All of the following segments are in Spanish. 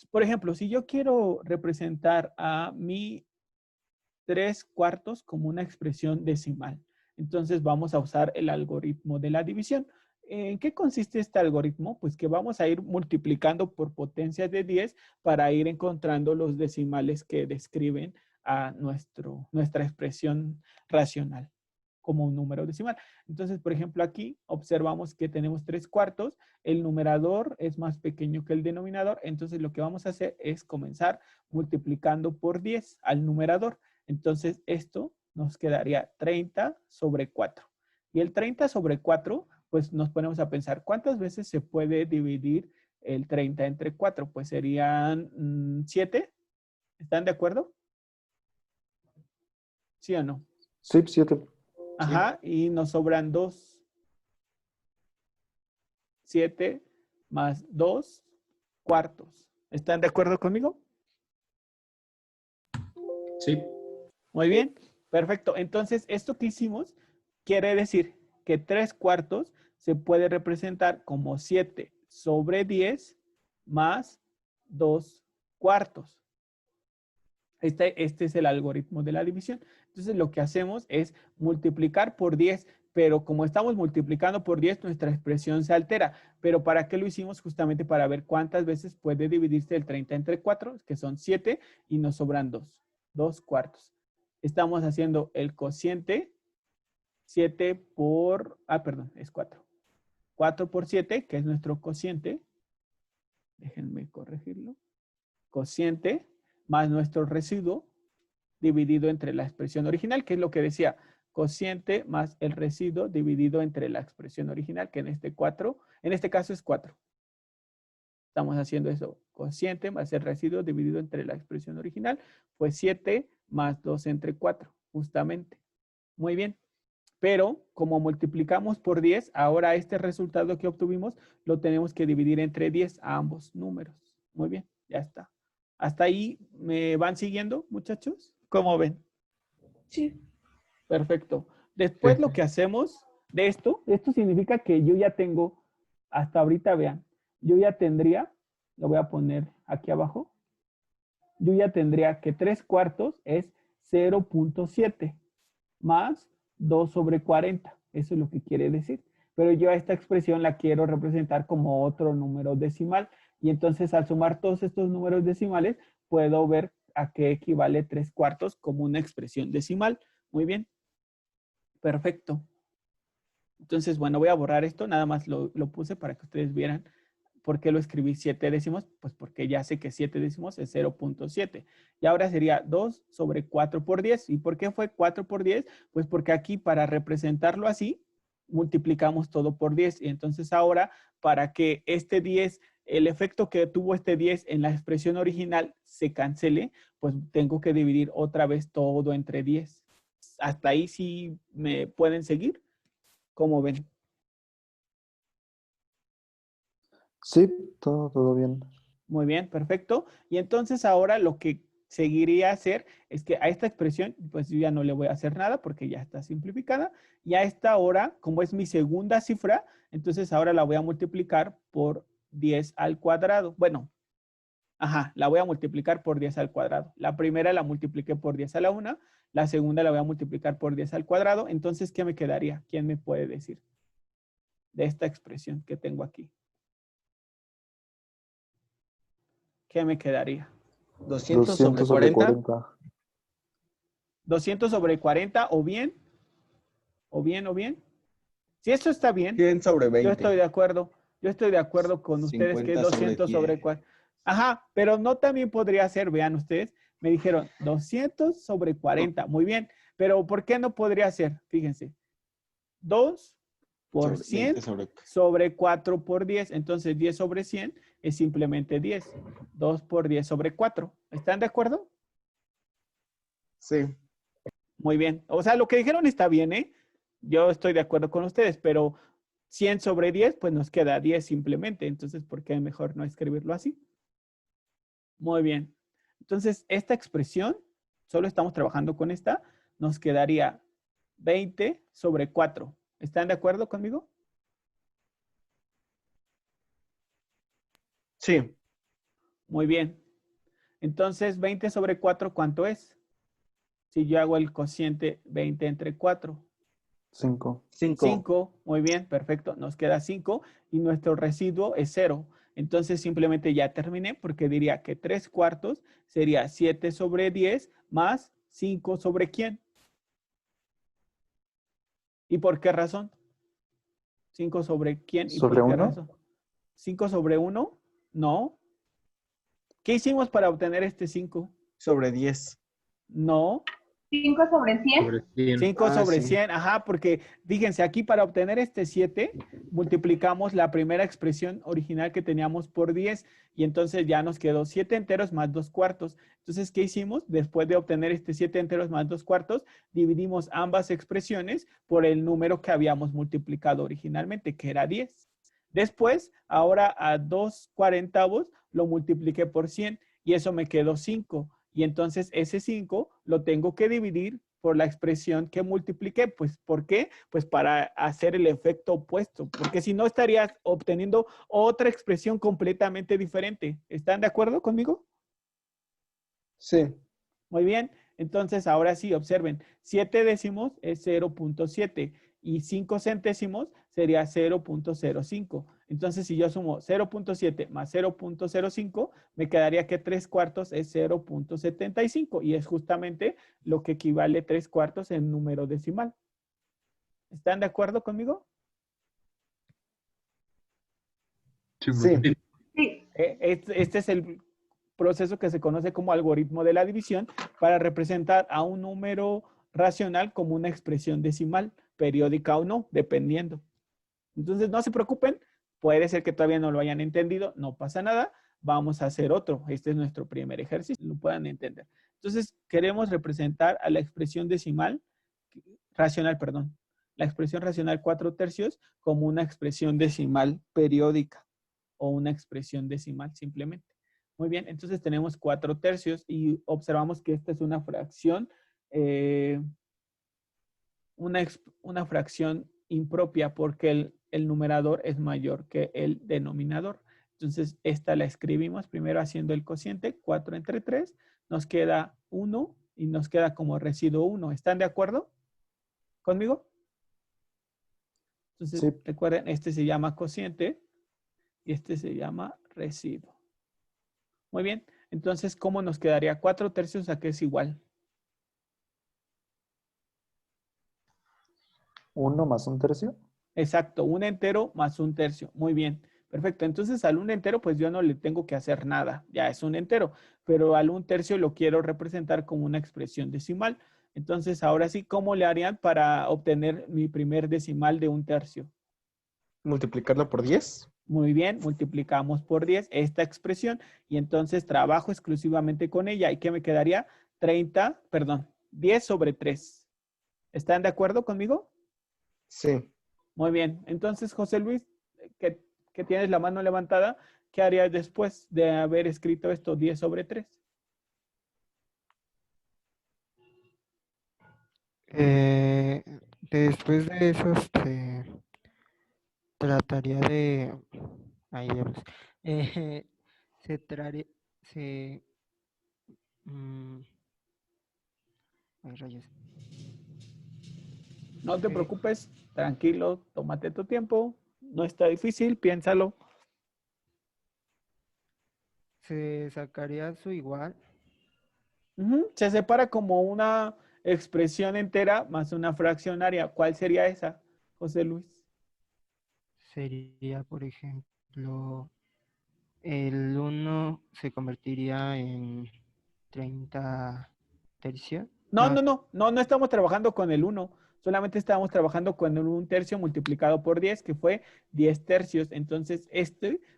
Por ejemplo, si yo quiero representar a mi 3/4 como una expresión decimal, entonces vamos a usar el algoritmo de la división. ¿En qué consiste este algoritmo? Pues que vamos a ir multiplicando por potencias de 10 para ir encontrando los decimales que describen a nuestra expresión racional como un número decimal. Entonces, por ejemplo, aquí observamos que tenemos 3/4, el numerador es más pequeño que el denominador, entonces lo que vamos a hacer es comenzar multiplicando por 10 al numerador. Entonces, esto nos quedaría 30/4. Y el 30/4, pues nos ponemos a pensar, ¿cuántas veces se puede dividir el 30 entre 4? Pues serían 7. ¿Están de acuerdo? ¿Sí o no? Sí, 7. Ajá, y nos sobran 2. 7 más 2/4. ¿Están de acuerdo conmigo? Sí. Muy bien, perfecto. Entonces, esto que hicimos quiere decir que 3/4 se puede representar como 7/10 más 2/4. Este es el algoritmo de la división. Entonces, lo que hacemos es multiplicar por 10, pero como estamos multiplicando por 10, nuestra expresión se altera. ¿Pero para qué lo hicimos? Justamente para ver cuántas veces puede dividirse el 30 entre 4, que son 7, y nos sobran 2/4. Estamos haciendo el cociente 7 por, perdón, es 4. 4 por 7, que es nuestro cociente. Déjenme corregirlo. Cociente más nuestro residuo dividido entre la expresión original, que es lo que decía, cociente más el residuo dividido entre la expresión original, que en este caso es 4. Estamos haciendo eso, cociente más el residuo dividido entre la expresión original, pues 7 más 2 entre 4, justamente. Muy bien. Pero como multiplicamos por 10, ahora este resultado que obtuvimos lo tenemos que dividir entre 10 a ambos números. Muy bien, ya está. ¿Hasta ahí me van siguiendo, muchachos? ¿Cómo ven? Sí. Perfecto. Después lo que hacemos de esto significa que yo ya tengo, hasta ahorita vean, yo ya tendría, lo voy a poner aquí abajo, yo ya tendría que 3/4 es 0.7 más 2/40. Eso es lo que quiere decir. Pero yo a esta expresión la quiero representar como otro número decimal. Y entonces al sumar todos estos números decimales, puedo ver a qué equivale 3/4 como una expresión decimal. Muy bien. Perfecto. Entonces, bueno, voy a borrar esto. Nada más lo puse para que ustedes vieran por qué lo escribí 7 décimos. Pues porque ya sé que 7 décimos es 0.7. Y ahora sería 2/4 por 10. ¿Y por qué fue 4 por 10? Pues porque aquí para representarlo así, multiplicamos todo por 10. Y entonces ahora, para que este 10, el efecto que tuvo este 10 en la expresión original se cancele, pues tengo que dividir otra vez todo entre 10. ¿Hasta ahí sí me pueden seguir? ¿Cómo ven? Sí, todo bien. Muy bien, perfecto. Y entonces ahora lo que seguiría a hacer es que a esta expresión, pues yo ya no le voy a hacer nada porque ya está simplificada. Y a esta hora, como es mi segunda cifra, entonces ahora la voy a multiplicar por 10 al cuadrado. Bueno, la voy a multiplicar por 10 al cuadrado. La primera la multipliqué por 10 a la 1, la segunda la voy a multiplicar por 10 al cuadrado. Entonces, ¿qué me quedaría? ¿Quién me puede decir de esta expresión que tengo aquí? ¿Qué me quedaría? 200 sobre 200 sobre 40. 40. 200 sobre 40 o bien. Si esto está bien, 100 sobre yo estoy 20. de acuerdo. Yo estoy de acuerdo con ustedes que es 50 sobre 200 sobre 10. 40. Ajá, pero no también podría ser, vean ustedes, me dijeron 200 sobre 40. Muy bien, pero ¿por qué no podría ser? Fíjense, 2 por Sobre 100 20 sobre... sobre 4 por 10. Entonces 10 sobre 100 es simplemente 10. 2 por 10 sobre 4. ¿Están de acuerdo? Sí. Muy bien. O sea, lo que dijeron está bien, ¿eh? Yo estoy de acuerdo con ustedes, pero 100 sobre 10, pues nos queda 10 simplemente. Entonces, ¿por qué mejor no escribirlo así? Muy bien. Entonces, esta expresión, solo estamos trabajando con esta, nos quedaría 20 sobre 4. ¿Están de acuerdo conmigo? Sí. Muy bien. Entonces, 20 sobre 4, ¿cuánto es? Si yo hago el cociente 20 entre 4. 5. 5, muy bien, perfecto. Nos queda 5 y nuestro residuo es 0. Entonces simplemente ya terminé porque diría que 3 cuartos sería 7 sobre 10 más 5 sobre ¿quién? ¿Y por qué razón? 5 sobre ¿quién y ¿Sobre por qué 1? razón? 5 sobre 1, no. ¿Qué hicimos para obtener este 5? Sobre 10. No. 5 sobre 100. Sobre 100. 5 sobre sí. 100, ajá, porque fíjense, aquí para obtener este 7, multiplicamos la primera expresión original que teníamos por 10 y entonces ya nos quedó 7 enteros más 2 cuartos. Entonces, ¿qué hicimos? Después de obtener este 7 enteros más 2 cuartos, dividimos ambas expresiones por el número que habíamos multiplicado originalmente, que era 10. Después, ahora a 2 cuarentavos lo multipliqué por 100 y eso me quedó 5. Y entonces ese 5 lo tengo que dividir por la expresión que multipliqué. Pues, ¿por qué? Pues para hacer el efecto opuesto, porque si no estarías obteniendo otra expresión completamente diferente. ¿Están de acuerdo conmigo? Sí. Muy bien. Entonces, ahora sí, observen. 7 décimos es 0.7 y 5 centésimos sería 0.05. Entonces, si yo sumo 0.7 más 0.05, me quedaría que 3 cuartos es 0.75 y es justamente lo que equivale 3 cuartos en número decimal. ¿Están de acuerdo conmigo? Sí. Sí. Este es el proceso que se conoce como algoritmo de la división para representar a un número racional como una expresión decimal, periódica o no, dependiendo. Entonces, no se preocupen, puede ser que todavía no lo hayan entendido, no pasa nada, vamos a hacer otro. Este es nuestro primer ejercicio, lo puedan entender. Entonces, queremos representar a la expresión decimal, racional, perdón, la expresión racional 4 tercios como una expresión decimal periódica o una expresión decimal simplemente. Muy bien, entonces tenemos 4 tercios y observamos que esta es una fracción, una fracción impropia porque el numerador es mayor que el denominador. Entonces, esta la escribimos primero haciendo el cociente, 4 entre 3, nos queda 1 y nos queda como residuo 1. ¿Están de acuerdo conmigo? Entonces, Sí. recuerden, este se llama cociente y este se llama residuo. Muy bien, entonces, ¿cómo nos quedaría? 4 tercios a qué es igual. 1 más 1 tercio. Exacto, un entero más un tercio. Muy bien, perfecto. Entonces, al un entero, pues yo no le tengo que hacer nada, ya es un entero, pero al un tercio lo quiero representar como una expresión decimal. Entonces, ahora sí, ¿cómo le harían para obtener mi primer decimal de un tercio? Multiplicarlo por 10. Muy bien, multiplicamos por 10 esta expresión y entonces trabajo exclusivamente con ella. ¿Y qué me quedaría? 10 sobre 3. ¿Están de acuerdo conmigo? Sí. Muy bien. Entonces, José Luis, que tienes la mano levantada, ¿qué harías después de haber escrito esto 10 sobre 3? Después de eso, trataría de... Ay, diablos. Eh, se traría... Se... mm, ay, rayos. No te Eh, preocupes, tranquilo, tómate tu tiempo. No está difícil, piénsalo. se sacaría su igual. Ujú, se separa como una expresión entera más una fraccionaria. ¿Cuál sería esa, José Luis? Sería, por ejemplo, el 1 se convertiría en 30 tercios. No, No, no, no, no, no estamos trabajando con el 1. Solamente estamos trabajando con el 1 tercio multiplicado por 10, que fue 10 tercios. Entonces,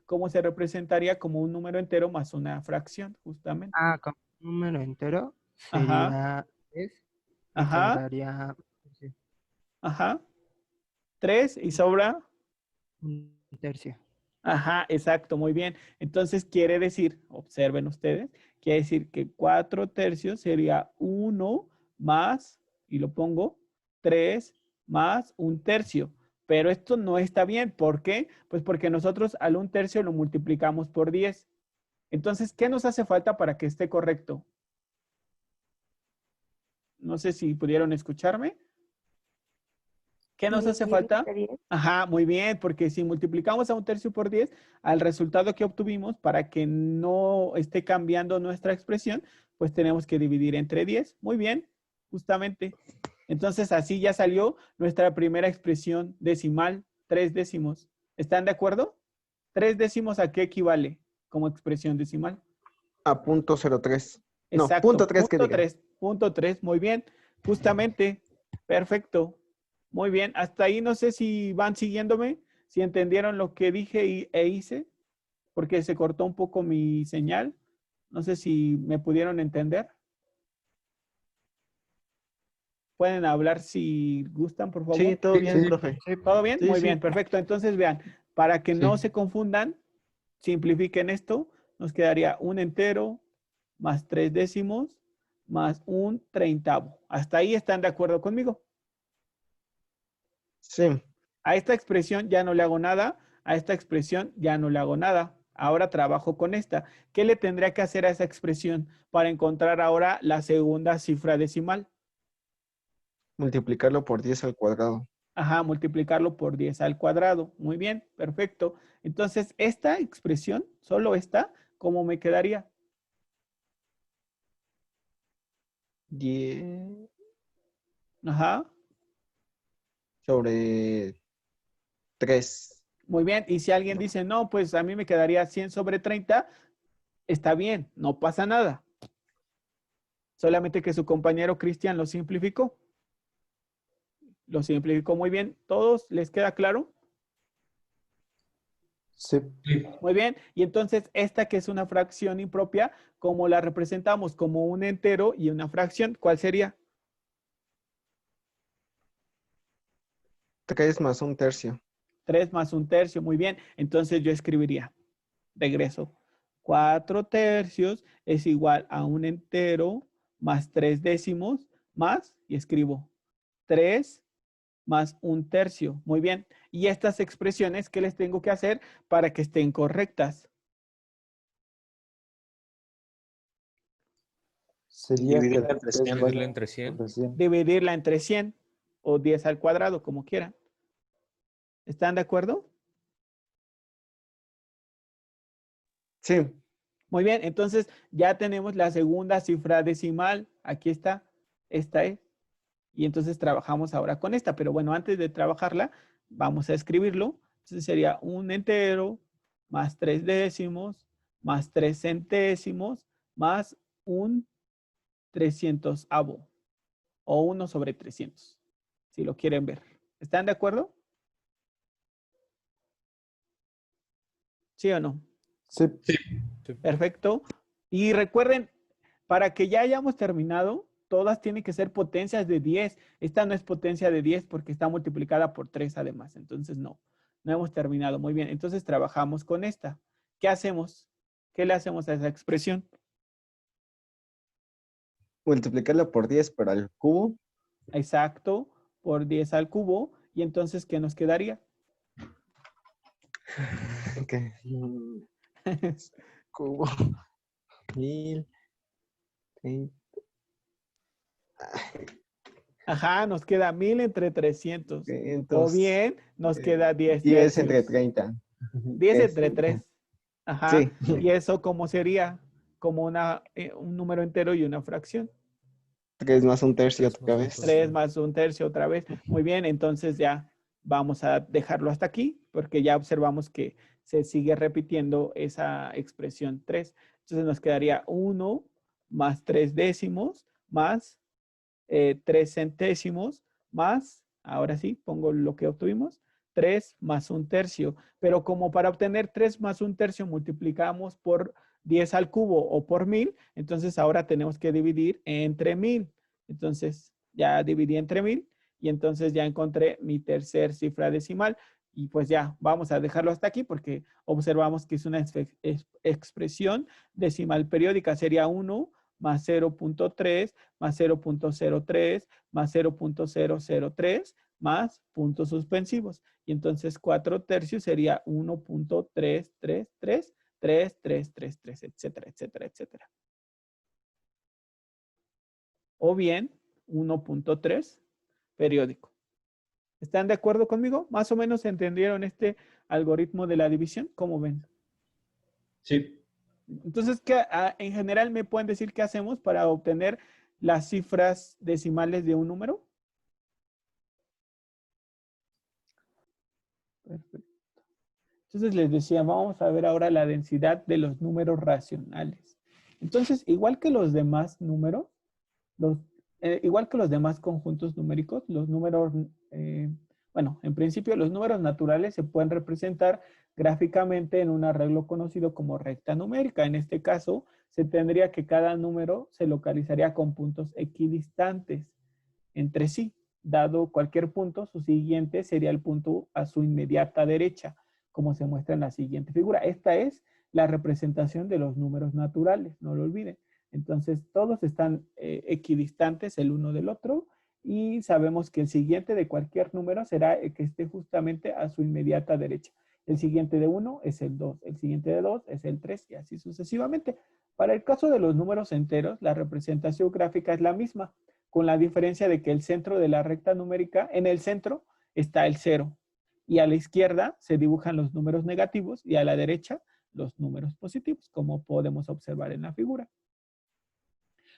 ¿cómo se representaría? Como un número entero más una fracción, justamente. como número entero Ajá, sería 3 y ajá, sobraría sí, ajá. 3 y sobra. un tercio. Ajá, exacto, muy bien. Entonces, quiere decir, observen ustedes, quiere decir que 4 tercios sería 1 más, y lo pongo, 3 más un tercio. Pero esto no está bien. ¿Por qué? Pues porque nosotros al un tercio lo multiplicamos por 10. Entonces, ¿qué nos hace falta para que esté correcto? No sé si pudieron escucharme. ¿Qué nos hace Dividir falta? entre 10. Ajá, muy bien, porque si multiplicamos a 1/3 por 10, al resultado que obtuvimos, para que no esté cambiando nuestra expresión, pues tenemos que dividir entre 10. Muy bien, justamente. Entonces, así ya salió nuestra primera expresión decimal, 3 décimos. ¿Están de acuerdo? 3 décimos, ¿a qué equivale como expresión decimal? A .03. No, Exacto. punto 3 que diga. 3, punto 3, muy bien. Justamente, perfecto. Muy bien, hasta ahí no sé si van siguiéndome, si entendieron lo que dije e hice, porque se cortó un poco mi señal. No sé si me pudieron entender. Pueden hablar si gustan, por favor. Sí, todo bien, profe. ¿Todo bien? Sí, Muy sí. bien, perfecto. Entonces vean, para que no Sí. se confundan, simplifiquen esto, nos quedaría un entero más 3 décimos más un treintavo. ¿Hasta ahí están de acuerdo conmigo? Sí. A esta expresión ya no le hago nada, a esta expresión ya no le hago nada. Ahora trabajo con esta. ¿Qué le tendría que hacer a esa expresión para encontrar ahora la segunda cifra decimal? Multiplicarlo por 10 al cuadrado. Ajá, multiplicarlo por 10 al cuadrado. Muy bien, perfecto. Entonces, esta expresión, solo esta, ¿cómo me quedaría? 10 Ajá, sobre 3. muy bien. Y si alguien dice, no, pues a mí me quedaría 100 sobre 30, está bien, no pasa nada. Solamente que su compañero Cristian lo simplificó. Lo simplificó muy bien. ¿Todos les queda claro? Sí. Muy bien. Y entonces, esta que es una fracción impropia, ¿cómo la representamos? Como un entero y una fracción. ¿Cuál sería? 3 más un tercio. 3 más un tercio. Muy bien. Entonces yo escribiría, regreso, 4 tercios es igual a un entero más 3 décimos más, y escribo 3 más un tercio. Muy bien. Y estas expresiones, ¿qué les tengo que hacer para que estén correctas? Sería Dividirla que entre 3 100. vaya Dividirla entre 100. sobre 100. Dividirla entre 100 o 10 al cuadrado, como quieran. ¿Están de acuerdo? Sí. Muy bien, entonces ya tenemos la segunda cifra decimal. Aquí está, esta es. Y entonces trabajamos ahora con esta. Pero bueno, antes de trabajarla, vamos a escribirlo. Entonces sería un entero más 3 décimos más 3 centésimos más un 300avo o 1 sobre 300, si lo quieren ver. ¿Están de acuerdo? ¿Sí o no? Sí. Perfecto. Y recuerden, para que ya hayamos terminado, todas tienen que ser potencias de 10. Esta no es potencia de 10 porque está multiplicada por 3 además. Entonces no hemos terminado. Muy bien. Entonces trabajamos con esta. ¿Qué hacemos? ¿Qué le hacemos a esa expresión? Multiplicarlo por 10, pero al cubo. Exacto, por 10 al cubo. Y entonces, ¿qué nos quedaría? Ok. Cubo. 1000. Ajá, nos queda 1000 entre 300. O 500. bien, nos queda 10 10 entre tercios. 30. 10 entre 3. Ajá. Sí. ¿Y eso cómo sería? Como un número entero y una fracción. 3 más un tercio 3 otra más un vez. 3 más un tercio otra vez. Muy bien, entonces ya vamos a dejarlo hasta aquí porque ya observamos que se sigue repitiendo esa expresión 3. Entonces nos quedaría 1 más 3 décimos más 3 centésimos más, ahora sí, pongo lo que obtuvimos, 3 más un tercio. Pero como para obtener 3 más un tercio multiplicamos por 10 al cubo o por 1000, entonces ahora tenemos que dividir entre 1000. Entonces ya dividí entre 1000 y entonces ya encontré mi tercer cifra decimal. Y pues ya, vamos a dejarlo hasta aquí porque observamos que es una expresión decimal periódica. Sería 1 más 0.3 más 0.03 más 0.003 más puntos suspensivos. Y entonces 4 tercios sería 1.333 3, 3, 3, 3, etcétera, etcétera, etcétera. O bien 1.3 periódico. ¿Están de acuerdo conmigo? ¿Más o menos entendieron este algoritmo de la división? ¿Cómo ven? Sí. Entonces, en general, ¿me pueden decir qué hacemos para obtener las cifras decimales de un número? Perfecto. Entonces les decía, vamos a ver ahora la densidad de los números racionales. Entonces, igual que los demás números, igual que los demás conjuntos numéricos, los números, bueno, en principio los números naturales se pueden representar gráficamente en un arreglo conocido como recta numérica. En este caso, se tendría que cada número se localizaría con puntos equidistantes entre sí. Dado cualquier punto, su siguiente sería el punto a su inmediata derecha, como se muestra en la siguiente figura. Esta es la representación de los números naturales, no lo olviden. Entonces, todos están equidistantes el uno del otro y sabemos que el siguiente de cualquier número será el que esté justamente a su inmediata derecha. El siguiente de 1 es el 2, el siguiente de 2 es el 3 y así sucesivamente. Para el caso de los números enteros, la representación gráfica es la misma, con la diferencia de que el centro de la recta numérica, en el centro está el 0 y a la izquierda se dibujan los números negativos y a la derecha los números positivos, como podemos observar en la figura.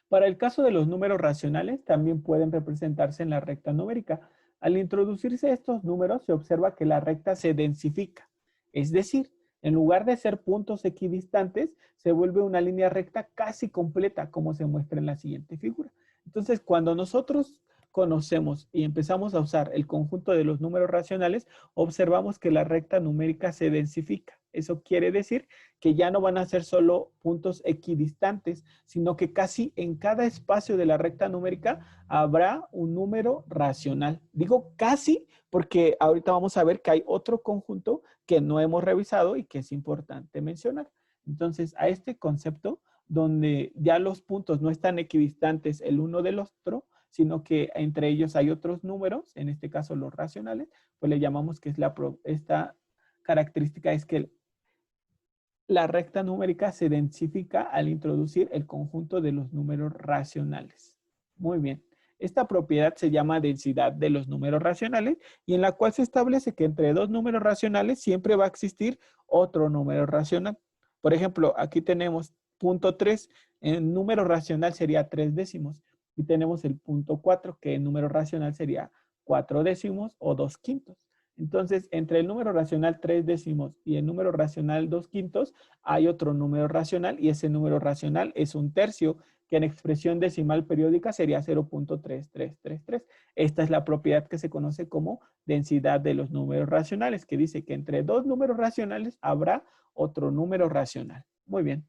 Para el caso de los números racionales, también pueden representarse en la recta numérica. Al introducirse estos números, se observa que la recta se densifica. Es decir, en lugar de ser puntos equidistantes, se vuelve una línea recta casi completa, como se muestra en la siguiente figura. Entonces, cuando nosotros conocemos y empezamos a usar el conjunto de los números racionales, observamos que la recta numérica se densifica. Eso quiere decir que ya no van a ser solo puntos equidistantes, sino que casi en cada espacio de la recta numérica habrá un número racional. Digo casi porque ahorita vamos a ver que hay otro conjunto que no hemos revisado y que es importante mencionar. Entonces, a este concepto, donde ya los puntos no están equidistantes el uno del otro, sino que entre ellos hay otros números, en este caso los racionales, pues le llamamos que es esta característica es que la recta numérica se densifica al introducir el conjunto de los números racionales. Muy bien. Esta propiedad se llama densidad de los números racionales y en la cual se establece que entre dos números racionales siempre va a existir otro número racional. Por ejemplo, aquí tenemos punto 3, en número racional sería 3 décimos. Y tenemos el punto 4, que en número racional sería 4 décimos o 2 quintos. Entonces, entre el número racional 3 décimos y el número racional 2 quintos, hay otro número racional y ese número racional es un tercio, que en expresión decimal periódica sería 0.3333. Esta es la propiedad que se conoce como densidad de los números racionales, que dice que entre dos números racionales habrá otro número racional. Muy bien.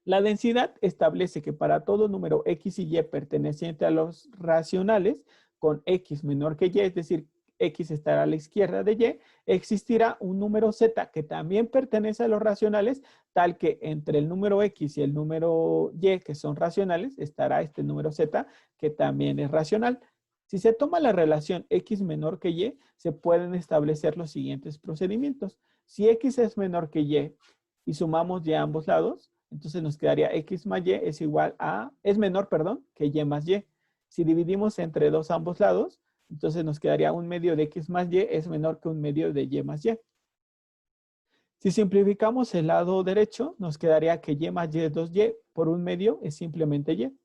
La densidad establece que para todo número x y y perteneciente a los racionales, con x menor que y, es decir, x estará a la izquierda de y, existirá un número z que también pertenece a los racionales, tal que entre el número x y el número y, que son racionales, estará este número z, que también es racional. Si se toma la relación x menor que y, se pueden establecer los siguientes procedimientos. Si x es menor que y sumamos y a ambos lados, entonces nos quedaría x más y es igual a, es menor, perdón, que y más y. Si dividimos entre dos ambos lados, entonces nos quedaría un medio de x más y es menor que un medio de y más y. Si simplificamos el lado derecho, nos quedaría que y más y es 2y por un medio es simplemente y.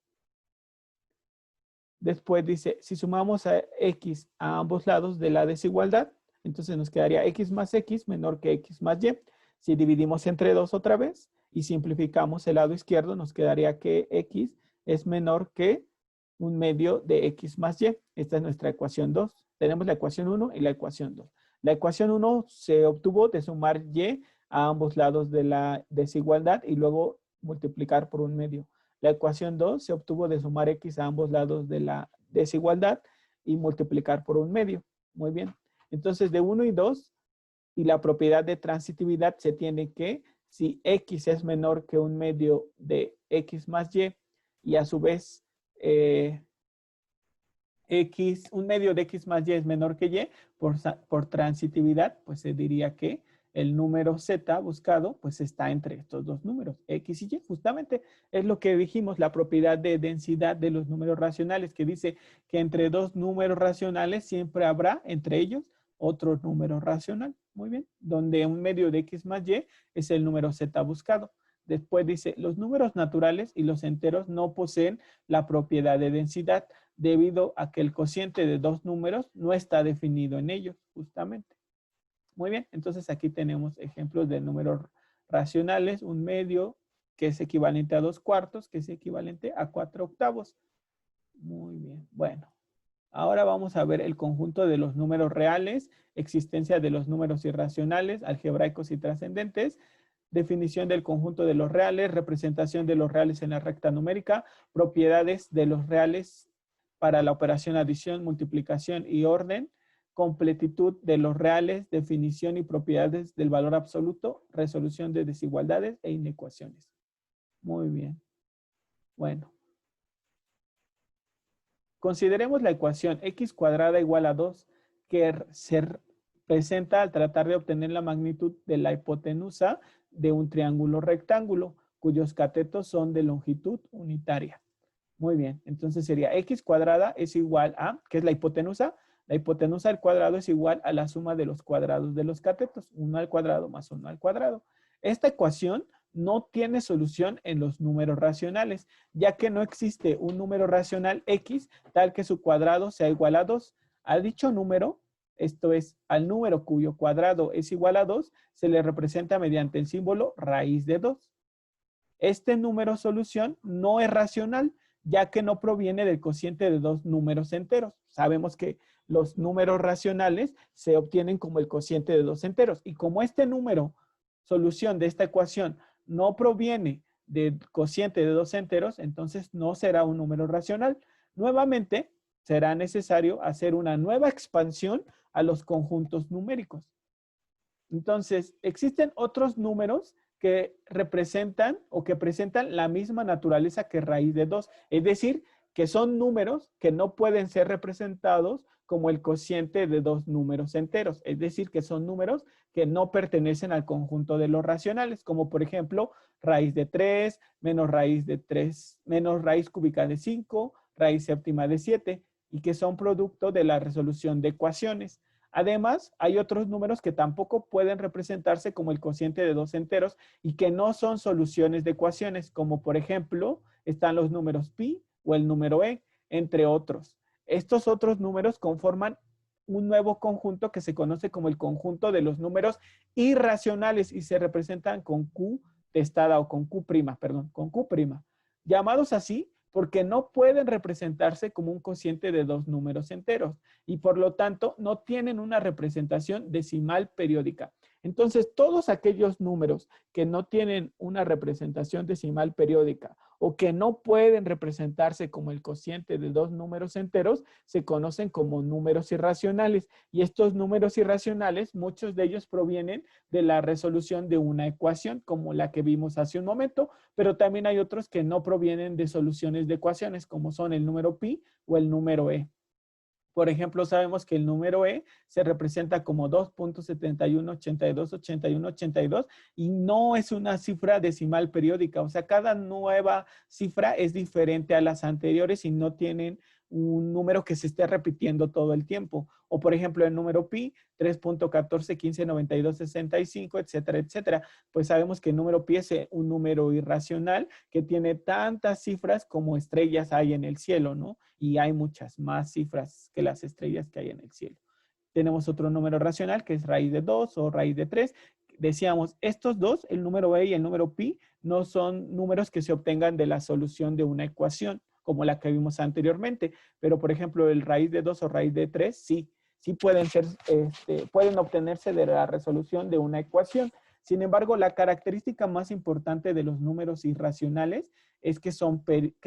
Después dice, si sumamos a x a ambos lados de la desigualdad, entonces nos quedaría x más x menor que x más y. Si dividimos entre 2 otra vez y simplificamos el lado izquierdo, nos quedaría que x es menor que un medio de x más y. Esta es nuestra ecuación 2. Tenemos la ecuación 1 y la ecuación 2. La ecuación 1 se obtuvo de sumar y a ambos lados de la desigualdad y luego multiplicar por un medio. La ecuación 2 se obtuvo de sumar x a ambos lados de la desigualdad y multiplicar por un medio. Muy bien. Entonces, de 1 y 2 y la propiedad de transitividad se tiene que si x es menor que un medio de x más y a su vez un medio de x más y es menor que y, por transitividad, pues se diría que el número z buscado, pues está entre estos dos números, x y y. Justamente es lo que dijimos, la propiedad de densidad de los números racionales, que dice que entre dos números racionales siempre habrá entre ellos otro número racional. Muy bien, donde un medio de x más y es el número z buscado. Después dice, los números naturales y los enteros no poseen la propiedad de densidad debido a que el cociente de dos números no está definido en ellos, justamente. Muy bien, entonces aquí tenemos ejemplos de números racionales, un medio que es equivalente a 2/4, que es equivalente a 4/8. Muy bien, bueno. Ahora vamos a ver el conjunto de los números reales, existencia de los números irracionales, algebraicos y trascendentes, definición del conjunto de los reales, representación de los reales en la recta numérica, propiedades de los reales para la operación adición, multiplicación y orden, completitud de los reales, definición y propiedades del valor absoluto, resolución de desigualdades e inecuaciones. Muy bien. Bueno. Consideremos la ecuación x cuadrada igual a 2 que se presenta al tratar de obtener la magnitud de la hipotenusa de un triángulo rectángulo cuyos catetos son de longitud unitaria. Muy bien, entonces sería x cuadrada es igual a, ¿qué es la hipotenusa? La hipotenusa al cuadrado es igual a la suma de los cuadrados de los catetos, 1 al cuadrado más 1 al cuadrado. Esta ecuación no tiene solución en los números racionales, ya que no existe un número racional x tal que su cuadrado sea igual a 2. A dicho número, esto es, al número cuyo cuadrado es igual a 2, se le representa mediante el símbolo raíz de 2. Este número solución no es racional, ya que no proviene del cociente de dos números enteros. Sabemos que los números racionales se obtienen como el cociente de dos enteros. Y como este número, solución de esta ecuación, no proviene del cociente de dos enteros, entonces no será un número racional. Nuevamente, será necesario hacer una nueva expansión a los conjuntos numéricos. Entonces, existen otros números que representan o que presentan la misma naturaleza que raíz de 2. Es decir, que son números que no pueden ser representados como el cociente de dos números enteros. Es decir, que son números que no pertenecen al conjunto de los racionales, como por ejemplo, raíz de 3, menos raíz de 3, menos raíz cúbica de 5, raíz séptima de 7, y que son producto de la resolución de ecuaciones. Además, hay otros números que tampoco pueden representarse como el cociente de dos enteros y que no son soluciones de ecuaciones, como por ejemplo, están los números pi o el número e, entre otros. Estos otros números conforman un nuevo conjunto que se conoce como el conjunto de los números irracionales y se representan con Q testada o con Q', perdón, con Q'. Llamados así porque no pueden representarse como un cociente de dos números enteros y por lo tanto no tienen una representación decimal periódica. Entonces, todos aquellos números que no tienen una representación decimal periódica o que no pueden representarse como el cociente de dos números enteros, se conocen como números irracionales. Y estos números irracionales, muchos de ellos provienen de la resolución de una ecuación, como la que vimos hace un momento, pero también hay otros que no provienen de soluciones de ecuaciones, como son el número pi o el número e. Por ejemplo, sabemos que el número e se representa como 2.71828182 y no es una cifra decimal periódica. O sea, cada nueva cifra es diferente a las anteriores y no tienen un número que se esté repitiendo todo el tiempo. O por ejemplo, el número pi, 3.14159265, etcétera, etcétera. Pues sabemos que el número pi es un número irracional que tiene tantas cifras como estrellas hay en el cielo, ¿no? Y hay muchas más cifras que las estrellas que hay en el cielo. Tenemos otro número racional que es raíz de 2 o raíz de 3. Decíamos, estos dos, el número e y el número pi, no son números que se obtengan de la solución de una ecuación, como la que vimos anteriormente. Pero, por ejemplo, el raíz de 2 o raíz de 3, sí pueden ser, pueden obtenerse de la resolución de una ecuación. Sin embargo, la característica más importante de los números irracionales es que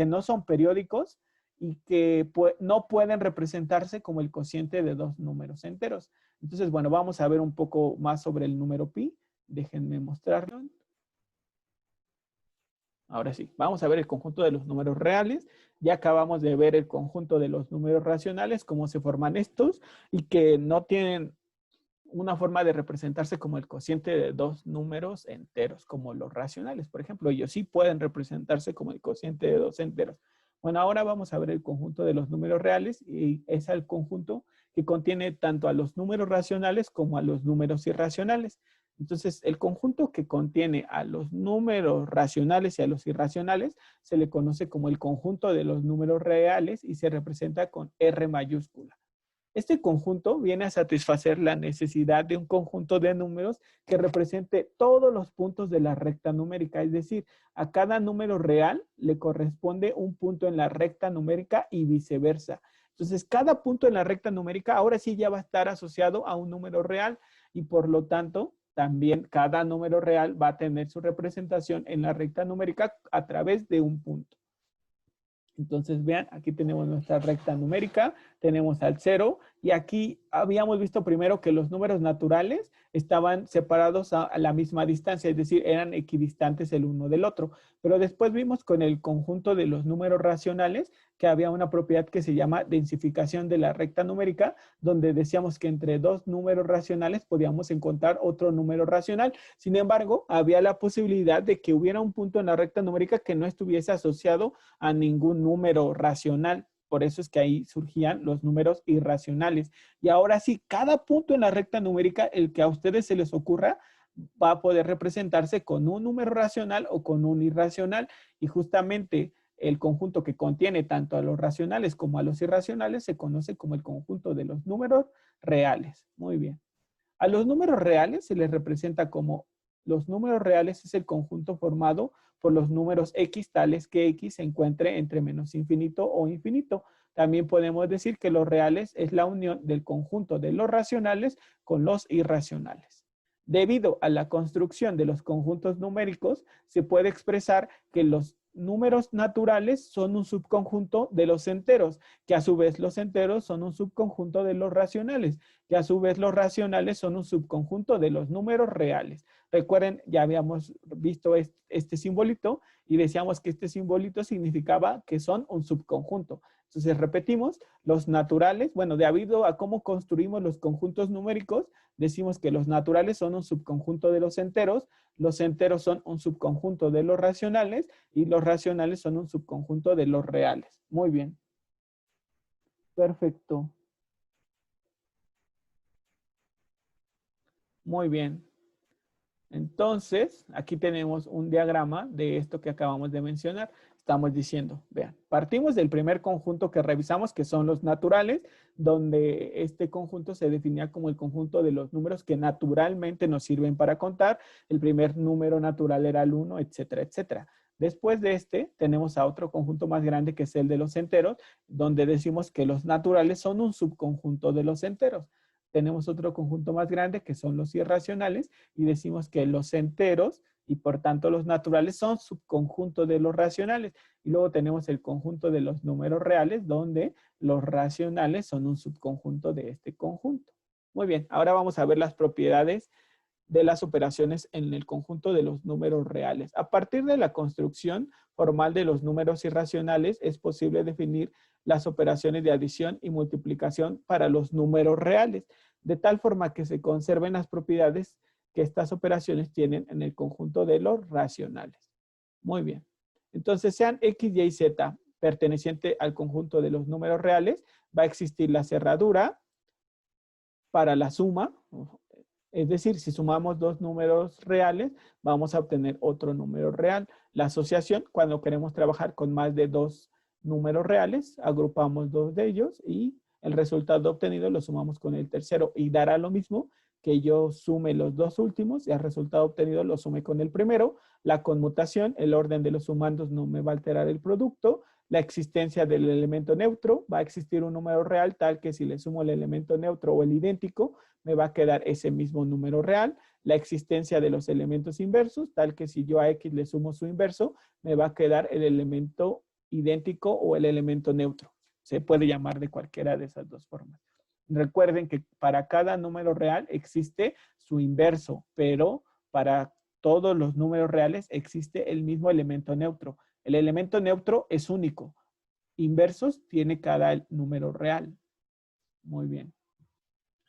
no son periódicos y que no pueden representarse como el cociente de dos números enteros. Entonces, bueno, vamos a ver un poco más sobre el número pi. Déjenme mostrarlo. Ahora sí, vamos a ver el conjunto de los números reales. Ya acabamos de ver el conjunto de los números racionales, cómo se forman estos y que no tienen una forma de representarse como el cociente de dos números enteros, como los racionales, por ejemplo. Ellos sí pueden representarse como el cociente de dos enteros. Bueno, ahora vamos a ver el conjunto de los números reales y es el conjunto que contiene tanto a los números racionales como a los números irracionales. Entonces, el conjunto que contiene a los números racionales y a los irracionales se le conoce como el conjunto de los números reales y se representa con R mayúscula. Este conjunto viene a satisfacer la necesidad de un conjunto de números que represente todos los puntos de la recta numérica, es decir, a cada número real le corresponde un punto en la recta numérica y viceversa. Entonces, cada punto en la recta numérica ahora sí ya va a estar asociado a un número real y por lo tanto, también cada número real va a tener su representación en la recta numérica a través de un punto. Entonces, vean, aquí tenemos nuestra recta numérica, tenemos al 0 y aquí habíamos visto primero que los números naturales estaban separados a la misma distancia, es decir, eran equidistantes el uno del otro. Pero después vimos con el conjunto de los números racionales que había una propiedad que se llama densificación de la recta numérica, donde decíamos que entre dos números racionales podíamos encontrar otro número racional. Sin embargo, había la posibilidad de que hubiera un punto en la recta numérica que no estuviese asociado a ningún número racional. Por eso es que ahí surgían los números irracionales. Y ahora sí, cada punto en la recta numérica, el que a ustedes se les ocurra, va a poder representarse con un número racional o con un irracional. Y justamente el conjunto que contiene tanto a los racionales como a los irracionales se conoce como el conjunto de los números reales. Muy bien. A los números reales se les representa como los números reales es el conjunto formado por los números x tales que x se encuentre entre menos infinito o infinito. También podemos decir que los reales es la unión del conjunto de los racionales con los irracionales. Debido a la construcción de los conjuntos numéricos, se puede expresar que los números naturales son un subconjunto de los enteros, que a su vez los enteros son un subconjunto de los racionales, que a su vez los racionales son un subconjunto de los números reales. Recuerden, ya habíamos visto este simbolito y decíamos que este simbolito significaba que son un subconjunto. Entonces repetimos, los naturales, bueno, debido a cómo construimos los conjuntos numéricos, decimos que los naturales son un subconjunto de los enteros son un subconjunto de los racionales y los racionales son un subconjunto de los reales. Muy bien. Perfecto. Muy bien. Entonces, aquí tenemos un diagrama de esto que acabamos de mencionar. Estamos diciendo, vean, partimos del primer conjunto que revisamos, que son los naturales, donde este conjunto se definía como el conjunto de los números que naturalmente nos sirven para contar. El primer número natural era el 1, etcétera, etcétera. Después de este, tenemos a otro conjunto más grande que es el de los enteros, donde decimos que los naturales son un subconjunto de los enteros. Tenemos otro conjunto más grande que son los irracionales y decimos que los enteros y por tanto los naturales son subconjuntos de los racionales. Y luego tenemos el conjunto de los números reales donde los racionales son un subconjunto de este conjunto. Muy bien, ahora vamos a ver las propiedades de las operaciones en el conjunto de los números reales. A partir de la construcción formal de los números irracionales es posible definir las operaciones de adición y multiplicación para los números reales, de tal forma que se conserven las propiedades que estas operaciones tienen en el conjunto de los racionales. Muy bien. Entonces, sean x, y, z perteneciente al conjunto de los números reales, va a existir la cerradura para la suma. Es decir, si sumamos dos números reales, vamos a obtener otro número real. La asociación, cuando queremos trabajar con más de dos números reales, agrupamos dos de ellos y el resultado obtenido lo sumamos con el tercero y dará lo mismo que yo sume los dos últimos y el resultado obtenido lo sume con el primero. La conmutación, el orden de los sumandos no me va a alterar el producto. La existencia del elemento neutro, va a existir un número real tal que si le sumo el elemento neutro o el idéntico, me va a quedar ese mismo número real. La existencia de los elementos inversos, tal que si yo a x le sumo su inverso, me va a quedar el elemento idéntico o el elemento neutro. Se puede llamar de cualquiera de esas dos formas. Recuerden que para cada número real existe su inverso, pero para todos los números reales existe el mismo elemento neutro. El elemento neutro es único. Inversos tiene cada número real. Muy bien.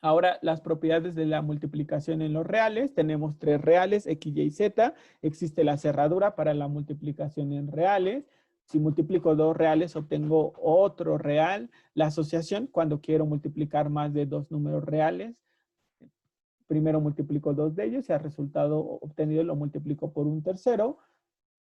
Ahora, las propiedades de la multiplicación en los reales. Tenemos 3 reales, x, y, z. Existe la cerradura para la multiplicación en reales. Si multiplico 2 reales, obtengo otro real. La asociación, cuando quiero multiplicar más de 2 números reales, primero multiplico 2 de ellos y al resultado obtenido lo multiplico por un tercero.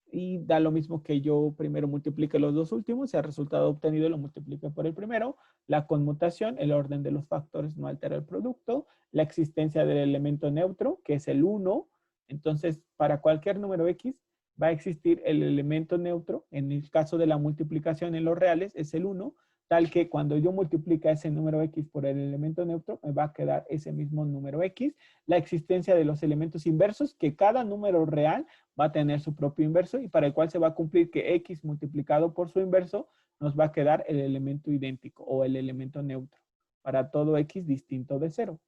Y da lo mismo que yo primero multiplique los dos últimos y el resultado obtenido lo multiplique por el primero. La conmutación, el orden de los factores no altera el producto. La existencia del elemento neutro, que es el 1. Entonces, para cualquier número X va a existir el elemento neutro. En el caso de la multiplicación en los reales es el 1, tal que cuando yo multiplique ese número X por el elemento neutro, me va a quedar ese mismo número X. La existencia de los elementos inversos, que cada número real va a tener su propio inverso y para el cual se va a cumplir que X multiplicado por su inverso nos va a quedar el elemento idéntico o el elemento neutro para todo X distinto de 0.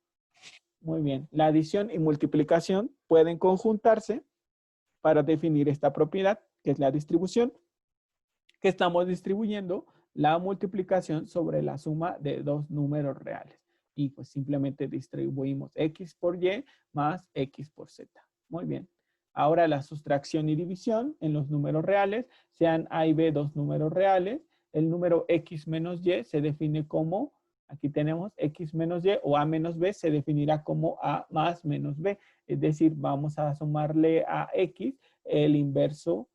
Muy bien. La adición y multiplicación pueden conjuntarse para definir esta propiedad, que es la distribución, que estamos distribuyendo la multiplicación sobre la suma de dos números reales. Y pues simplemente distribuimos X por Y más X por Z. Muy bien. Ahora la sustracción y división en los números reales, sean A y B dos números reales. El número X menos Y se define como, aquí tenemos X menos Y o A menos B se definirá como A más menos B. Es decir, vamos a sumarle a X el inverso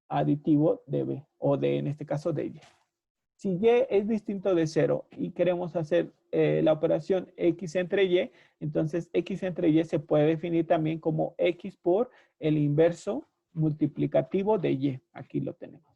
aditivo de B o de, en este caso, de Y. Si Y es distinto de 0 y queremos hacer la operación X entre Y, entonces X entre Y se puede definir también como X por el inverso multiplicativo de Y. Aquí lo tenemos.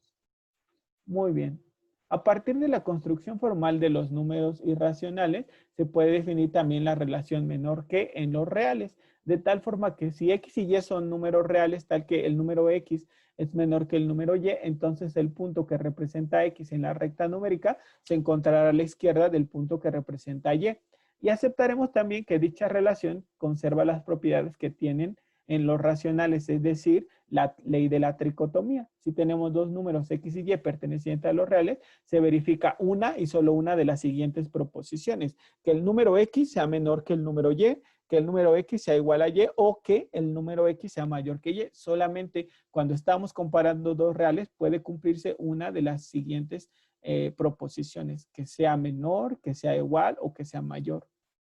Muy bien. A partir de la construcción formal de los números irracionales, se puede definir también la relación menor que en los reales, de tal forma que si X y Y son números reales, tal que el número X es menor que el número Y, entonces el punto que representa X en la recta numérica se encontrará a la izquierda del punto que representa Y. Y aceptaremos también que dicha relación conserva las propiedades que tienen en los racionales, es decir, la ley de la tricotomía. Si tenemos dos números X y Y pertenecientes a los reales, se verifica una y solo una de las siguientes proposiciones: que el número X sea menor que el número Y, que el número X sea igual a Y o que el número X sea mayor que Y. Solamente cuando estamos comparando dos reales puede cumplirse una de las siguientes proposiciones: que sea menor, que sea igual o que sea mayor.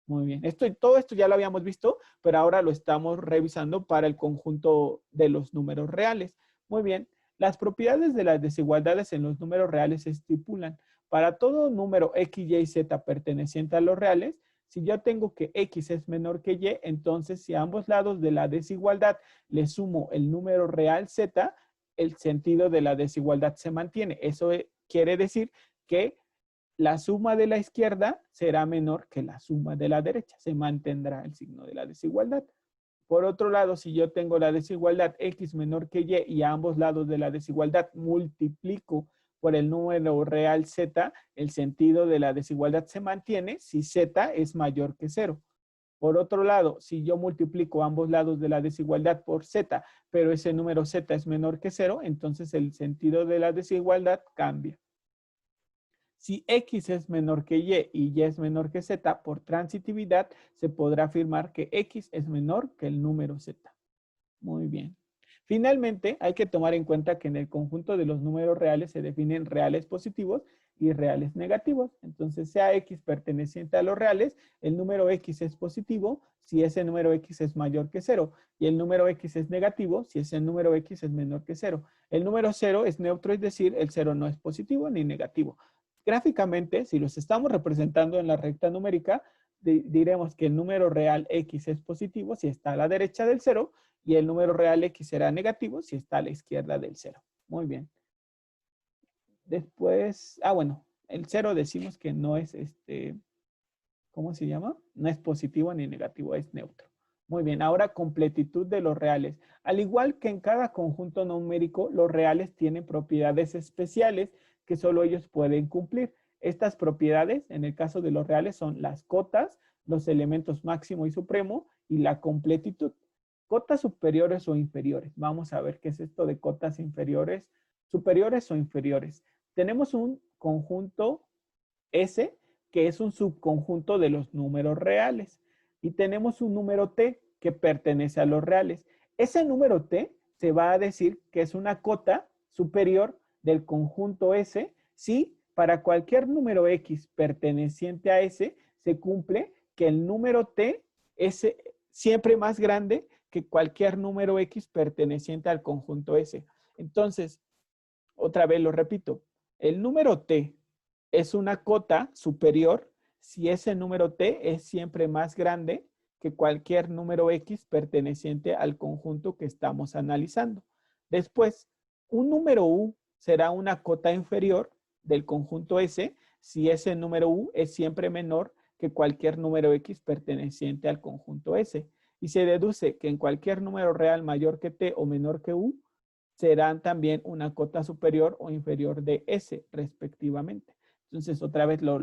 Muy bien. Todo esto ya lo habíamos visto, pero ahora lo estamos revisando para el conjunto de los números reales. Muy bien. Las propiedades de las desigualdades en los números reales se estipulan. Para todo número X, Y y Z perteneciente a los reales, si yo tengo que X es menor que Y, entonces si a ambos lados de la desigualdad le sumo el número real Z, el sentido de la desigualdad se mantiene. Eso quiere decir que la suma de la izquierda será menor que la suma de la derecha. Se mantendrá el signo de la desigualdad. Por otro lado, si yo tengo la desigualdad X menor que Y y a ambos lados de la desigualdad multiplico por el número real Z, el sentido de la desigualdad se mantiene si Z es mayor que 0. Por otro lado, si yo multiplico ambos lados de la desigualdad por Z, pero ese número Z es menor que 0, entonces el sentido de la desigualdad cambia. Si X es menor que Y y Y es menor que Z, por transitividad se podrá afirmar que X es menor que el número Z. Muy bien. Finalmente, hay que tomar en cuenta que en el conjunto de los números reales se definen reales positivos y reales negativos. Entonces, sea X perteneciente a los reales, el número X es positivo si ese número X es mayor que 0. Y el número X es negativo si ese número X es menor que 0. El número 0 es neutro, es decir, el 0 no es positivo ni negativo. Gráficamente, si los estamos representando en la recta numérica, diremos que el número real X es positivo si está a la derecha del 0 y el número real X será negativo si está a la izquierda del 0. Muy bien. Después, bueno, el 0 decimos que no es ¿cómo se llama? No es positivo ni negativo, es neutro. Muy bien, ahora completitud de los reales. Al igual que en cada conjunto numérico, los reales tienen propiedades especiales que solo ellos pueden cumplir. Estas propiedades, en el caso de los reales, son las cotas, los elementos máximo y supremo y la completitud. Cotas superiores o inferiores. Vamos a ver qué es esto de cotas inferiores, superiores o inferiores. Tenemos un conjunto S que es un subconjunto de los números reales. Y tenemos un número t que pertenece a los reales. Ese número t se va a decir que es una cota superior del conjunto S si para cualquier número x perteneciente a S se cumple que el número t es siempre más grande que cualquier número x perteneciente al conjunto S. Entonces, otra vez lo repito, el número t es una cota superior si ese número t es siempre más grande que cualquier número x perteneciente al conjunto que estamos analizando. Después, un número u será una cota inferior del conjunto S si ese número u es siempre menor que cualquier número x perteneciente al conjunto S. Y se deduce que en cualquier número real mayor que t o menor que u, serán también una cota superior o inferior de S, respectivamente. Entonces, otra vez lo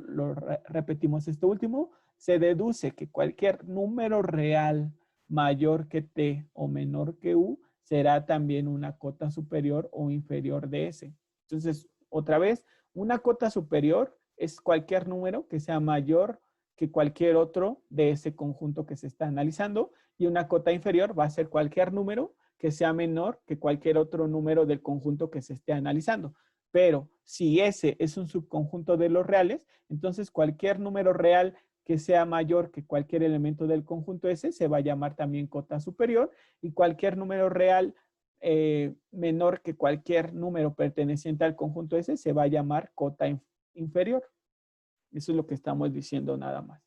repetimos esto último. Se deduce que cualquier número real mayor que t o menor que u será también una cota superior o inferior de S. Entonces, otra vez, una cota superior es cualquier número que sea mayor que cualquier otro de ese conjunto que se está analizando, y una cota inferior va a ser cualquier número que sea menor que cualquier otro número del conjunto que se esté analizando. Pero si S es un subconjunto de los reales, entonces cualquier número real que sea mayor que cualquier elemento del conjunto S se va a llamar también cota superior, y cualquier número real menor que cualquier número perteneciente al conjunto S se va a llamar cota inferior. Eso es lo que estamos diciendo nada más.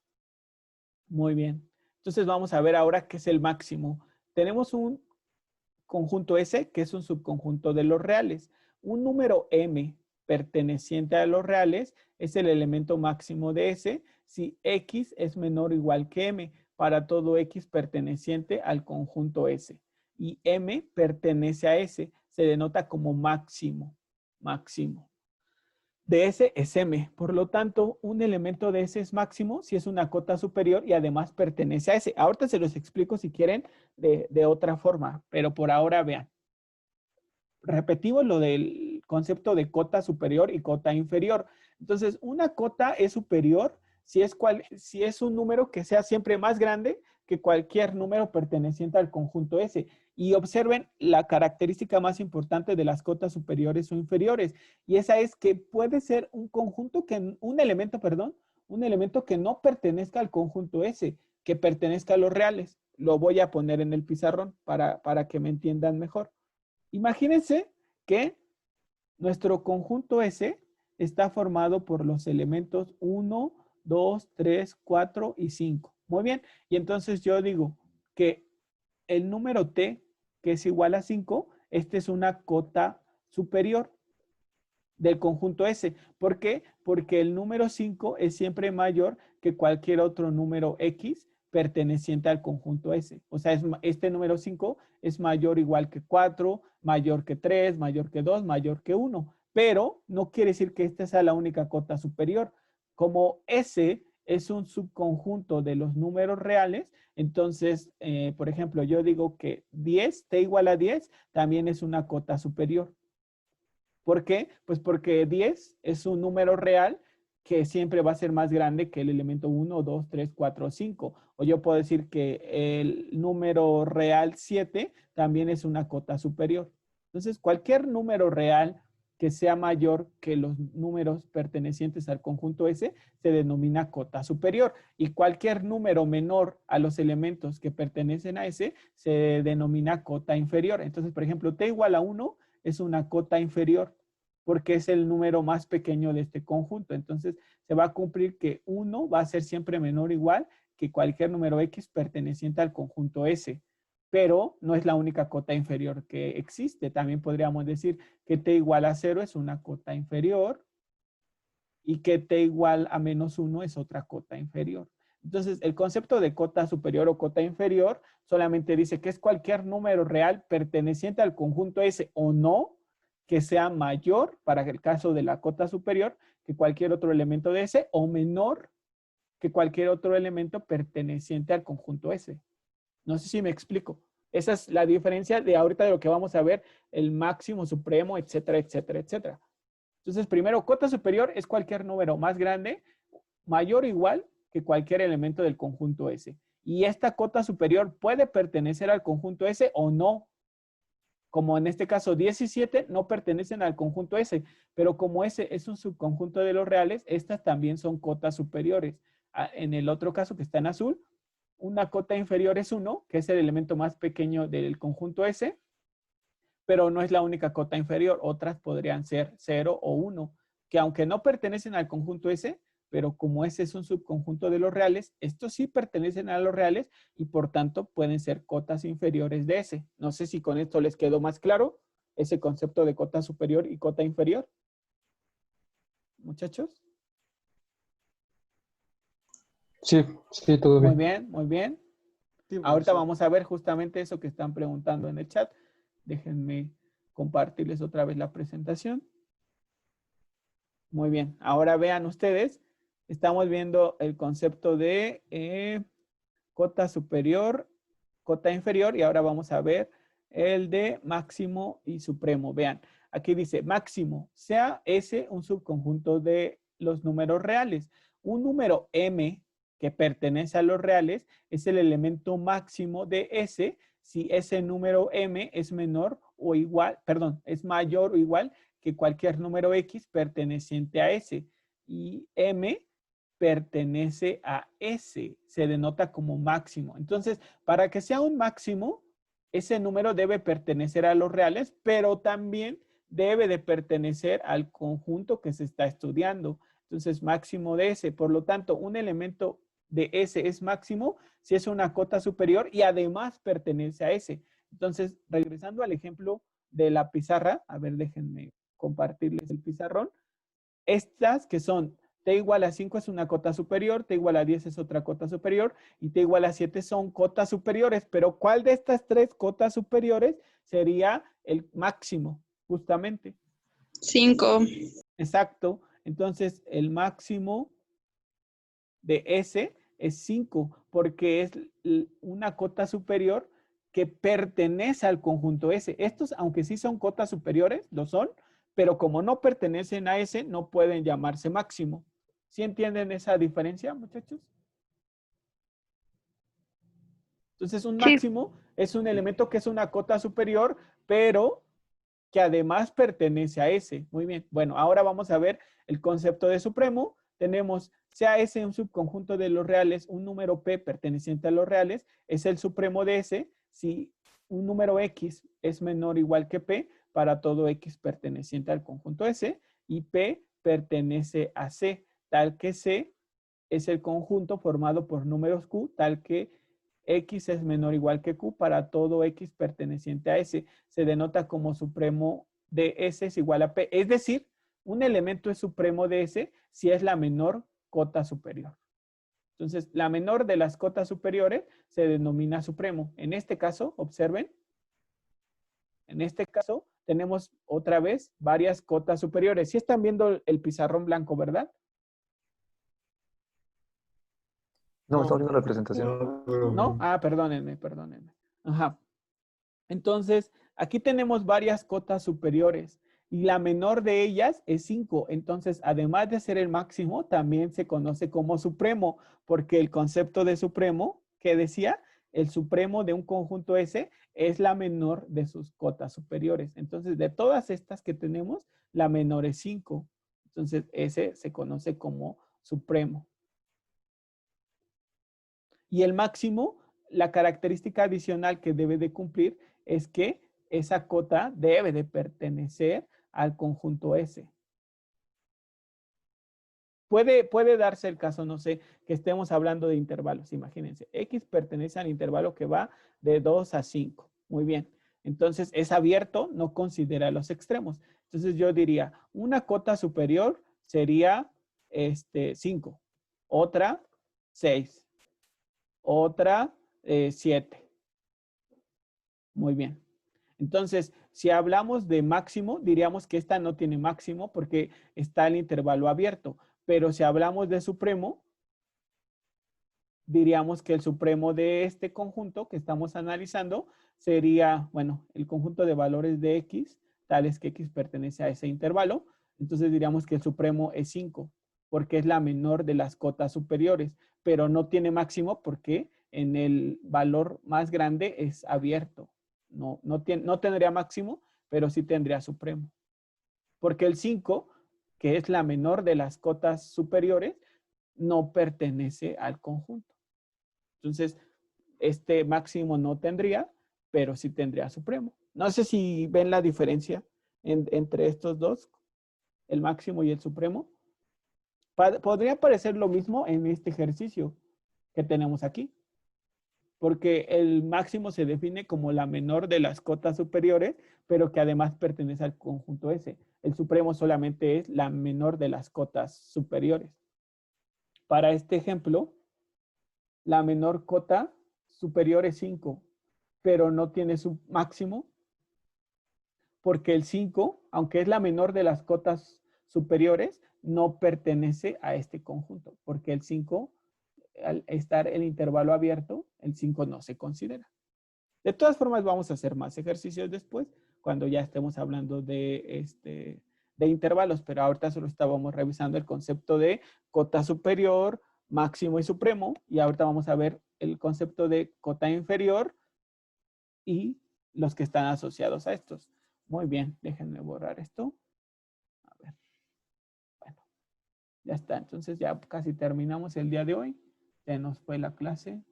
Muy bien. Entonces vamos a ver ahora qué es el máximo. Tenemos un conjunto S que es un subconjunto de los reales. Un número M perteneciente a los reales es el elemento máximo de S si X es menor o igual que M para todo X perteneciente al conjunto S. Y M pertenece a S, se denota como máximo. Máximo. De S es M. Por lo tanto, un elemento de S es máximo si es una cota superior y además pertenece a S. Ahorita se los explico si quieren de otra forma, pero por ahora vean. Repetimos lo del concepto de cota superior y cota inferior. Entonces, una cota es superior si es un número que sea siempre más grande que cualquier número perteneciente al conjunto S. Y observen la característica más importante de las cotas superiores o inferiores. Y esa es que puede ser un elemento que no pertenezca al conjunto S, que pertenezca a los reales. Lo voy a poner en el pizarrón para que me entiendan mejor. Imagínense que nuestro conjunto S está formado por los elementos 1, 2, 3, 4 y 5. Muy bien. Y entonces yo digo que el número T, que es igual a 5, este es una cota superior del conjunto S. ¿Por qué? Porque el número 5 es siempre mayor que cualquier otro número X perteneciente al conjunto S. O sea, este número 5 es mayor o igual que 4, mayor que 3, mayor que 2, mayor que 1. Pero no quiere decir que esta sea la única cota superior. Como S es un subconjunto de los números reales, entonces, por ejemplo, yo digo que 10, t igual a 10, también es una cota superior. ¿Por qué? Pues porque 10 es un número real que siempre va a ser más grande que el elemento 1, 2, 3, 4, 5. O yo puedo decir que el número real 7 también es una cota superior. Entonces, cualquier número real que sea mayor que los números pertenecientes al conjunto S se denomina cota superior. Y cualquier número menor a los elementos que pertenecen a S se denomina cota inferior. Entonces, por ejemplo, t igual a 1 es una cota inferior porque es el número más pequeño de este conjunto. Entonces, se va a cumplir que 1 va a ser siempre menor o igual que cualquier número X perteneciente al conjunto S. Pero no es la única cota inferior que existe. También podríamos decir que t igual a 0 es una cota inferior y que t igual a menos 1 es otra cota inferior. Entonces, el concepto de cota superior o cota inferior solamente dice que es cualquier número real perteneciente al conjunto S o no, que sea mayor, para el caso de la cota superior, que cualquier otro elemento de S o menor que cualquier otro elemento perteneciente al conjunto S. No sé si me explico. Esa es la diferencia de ahorita de lo que vamos a ver, el máximo, supremo, etcétera, etcétera, etcétera. Entonces, primero, cota superior es cualquier número más grande mayor o igual que cualquier elemento del conjunto S. Y esta cota superior puede pertenecer al conjunto S o no. Como en este caso 17 no pertenecen al conjunto S, pero como S es un subconjunto de los reales, estas también son cotas superiores. En el otro caso que está en azul, una cota inferior es 1, que es el elemento más pequeño del conjunto S, pero no es la única cota inferior. Otras podrían ser 0 o 1, que aunque no pertenecen al conjunto S, pero como ese es un subconjunto de los reales, estos sí pertenecen a los reales y por tanto pueden ser cotas inferiores de S. No sé si con esto les quedó más claro ese concepto de cota superior y cota inferior. Muchachos. Sí, sí, todo Muy bien. bien, muy bien. Sí, Ahorita profesor. vamos a ver justamente eso que están preguntando en el chat. Déjenme compartirles otra vez la presentación. Muy bien. Ahora vean ustedes, estamos viendo el concepto de cota superior, cota inferior, y ahora vamos a ver el de máximo y supremo. Vean, aquí dice máximo, sea S un subconjunto de los números reales. Un número M que pertenece a los reales es el elemento máximo de S si ese número M es menor o igual, perdón, es mayor o igual que cualquier número X perteneciente a S. Y M pertenece a S, se denota como máximo. Entonces, para que sea un máximo, ese número debe pertenecer a los reales, pero también debe de pertenecer al conjunto que se está estudiando. Entonces, máximo de S. Por lo tanto, un elemento de S es máximo si es una cota superior y además pertenece a S. Entonces, regresando al ejemplo de la pizarra, a ver, déjenme compartirles el pizarrón. Estas que son t igual a 5 es una cota superior, t igual a 10 es otra cota superior y t igual a 7 son cotas superiores. Pero ¿cuál de estas tres cotas superiores sería el máximo? Justamente. 5. Exacto. Entonces, el máximo de S es 5 porque es una cota superior que pertenece al conjunto S. Estos, aunque sí son cotas superiores, lo son, pero como no pertenecen a S, no pueden llamarse máximo. ¿Sí entienden esa diferencia, muchachos? Entonces, un Sí. máximo es un elemento que es una cota superior, pero que además pertenece a S. Muy bien. Bueno, ahora vamos a ver el concepto de supremo. Tenemos, sea S un subconjunto de los reales, un número P perteneciente a los reales, es el supremo de S si un número X es menor o igual que P para todo X perteneciente al conjunto S y P pertenece a C, tal que C es el conjunto formado por números Q, tal que X es menor o igual que Q para todo X perteneciente a S. Se denota como supremo de S es igual a P. Es decir, un elemento es supremo de S si es la menor cota superior. Entonces, la menor de las cotas superiores se denomina supremo. En este caso, observen, en este caso tenemos otra vez varias cotas superiores. Sí están viendo el pizarrón blanco, ¿verdad? No, está abriendo la presentación. ¿No? Ah, perdónenme, perdónenme. Ajá. Entonces, aquí tenemos varias cotas superiores y la menor de ellas es 5. Entonces, además de ser el máximo, también se conoce como supremo, porque el concepto de supremo, que decía, el supremo de un conjunto S es la menor de sus cotas superiores. Entonces, de todas estas que tenemos, la menor es 5. Entonces, ese se conoce como supremo. Y el máximo, la característica adicional que debe de cumplir es que esa cota debe de pertenecer al conjunto S. Puede darse el caso, no sé, que estemos hablando de intervalos. Imagínense, X pertenece al intervalo que va de 2 a 5. Muy bien. Entonces, es abierto, no considera los extremos. Entonces, yo diría, una cota superior sería 5. Otra, 6. Otra, 7. Muy bien. Entonces, si hablamos de máximo, diríamos que esta no tiene máximo porque está el intervalo abierto. Pero si hablamos de supremo, diríamos que el supremo de este conjunto que estamos analizando sería, bueno, el conjunto de valores de X, tales que X pertenece a ese intervalo. Entonces diríamos que el supremo es 5. porque es la menor de las cotas superiores, pero no tiene máximo porque en el valor más grande es abierto. No tendría máximo, pero sí tendría supremo. Porque el 5, que es la menor de las cotas superiores, no pertenece al conjunto. Entonces, este máximo no tendría, pero sí tendría supremo. No sé si ven la diferencia entre estos dos, el máximo y el supremo. Podría parecer lo mismo en este ejercicio que tenemos aquí, porque el máximo se define como la menor de las cotas superiores, pero que además pertenece al conjunto S. El supremo solamente es la menor de las cotas superiores. Para este ejemplo, la menor cota superior es 5, pero no tiene su máximo, porque el 5, aunque es la menor de las cotas superiores, no pertenece a este conjunto, porque el 5, al estar el intervalo abierto, el 5 no se considera. De todas formas, vamos a hacer más ejercicios después, cuando ya estemos hablando de intervalos, pero ahorita solo estábamos revisando el concepto de cota superior, máximo y supremo, y ahorita vamos a ver el concepto de cota inferior y los que están asociados a estos. Muy bien, déjenme borrar esto. A ver. Bueno, ya está. Entonces ya casi terminamos el día de hoy. Se nos fue la clase